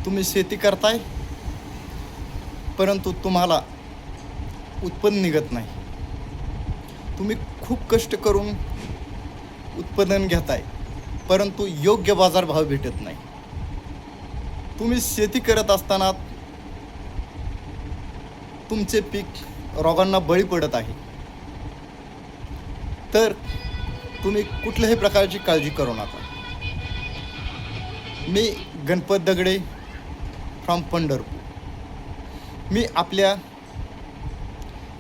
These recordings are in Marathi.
तुम्ही शेती करताय, परंतु तुम्हाला उत्पन्न निघत नाही. तुम्ही खूप कष्ट करून उत्पादन घेताय, परंतु योग्य बाजारभाव भेटत नाही. तुम्ही शेती करत असताना तुमचे पीक रोगांना बळी पडत आहे. तर तुम्ही कुठल्याही प्रकारची काळजी करू नका. मी गणपत दगडे फ्रॉम पंढरपूर. मी आपल्या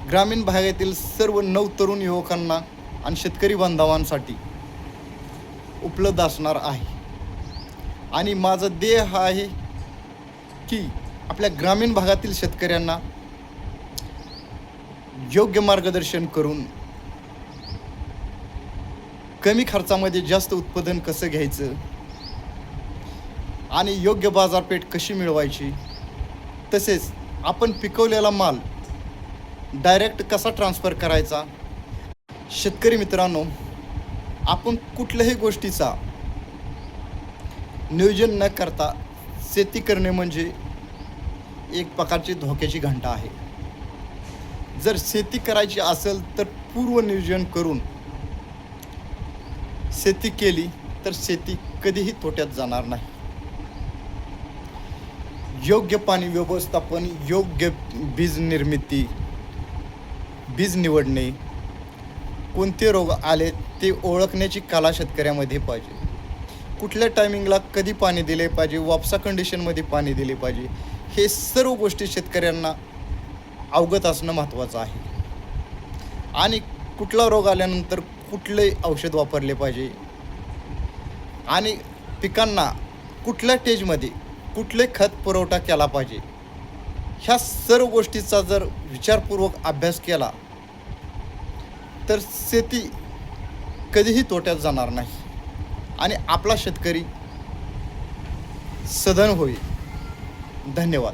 ग्रामीण भागातील सर्व नवतरुण युवकांना आणि शेतकरी बांधवांसाठी उपलब्ध असणार आहे. आणि माझं ध्येय हा आहे की आपल्या ग्रामीण भागातील शेतकऱ्यांना योग्य मार्गदर्शन करून कमी खर्चामध्ये जास्त उत्पादन कसं घ्यायचं आणि योग्य बाजारपेठ कशी मिळवायची, तसेच आपण पिकवलेला माल डायरेक्ट कसा ट्रान्सफर करायचा. शेतकरी मित्रांनो, आपण कुठल्याही गोष्टीचा नियोजन न करता शेती करणे म्हणजे एक प्रकारची धोक्याची घंटा आहे. जर शेती करायची असेल तर पूर्व नियोजन करून शेती केली तर शेती कधीही तोट्यात जाणार नाही. योग्य पाणी व्यवस्थापन, योग्य बीज निर्मिती, बीज निवडणे, कोणते रोग आले ते ओळखण्याची कला शेतकऱ्यामध्ये पाहिजे. कुठल्या टायमिंगला कधी पाणी दिले पाहिजे, वापसा कंडिशनमध्ये पाणी दिले पाहिजे, हे सर्व गोष्टी शेतकऱ्यांना अवगत असणं महत्त्वाचं आहे. आणि कुठला रोग आल्यानंतर कुठले औषध वापरले पाहिजे आणि पिकांना कुठल्या स्टेजमध्ये कुठले खत पुरवठा केला पाहिजे, ह्या सर्व गोष्टीचा जर विचारपूर्वक अभ्यास केला तर शेती कधीही तोट्यात जाणार नाही आणि आपला शेतकरी सधन होईल. धन्यवाद.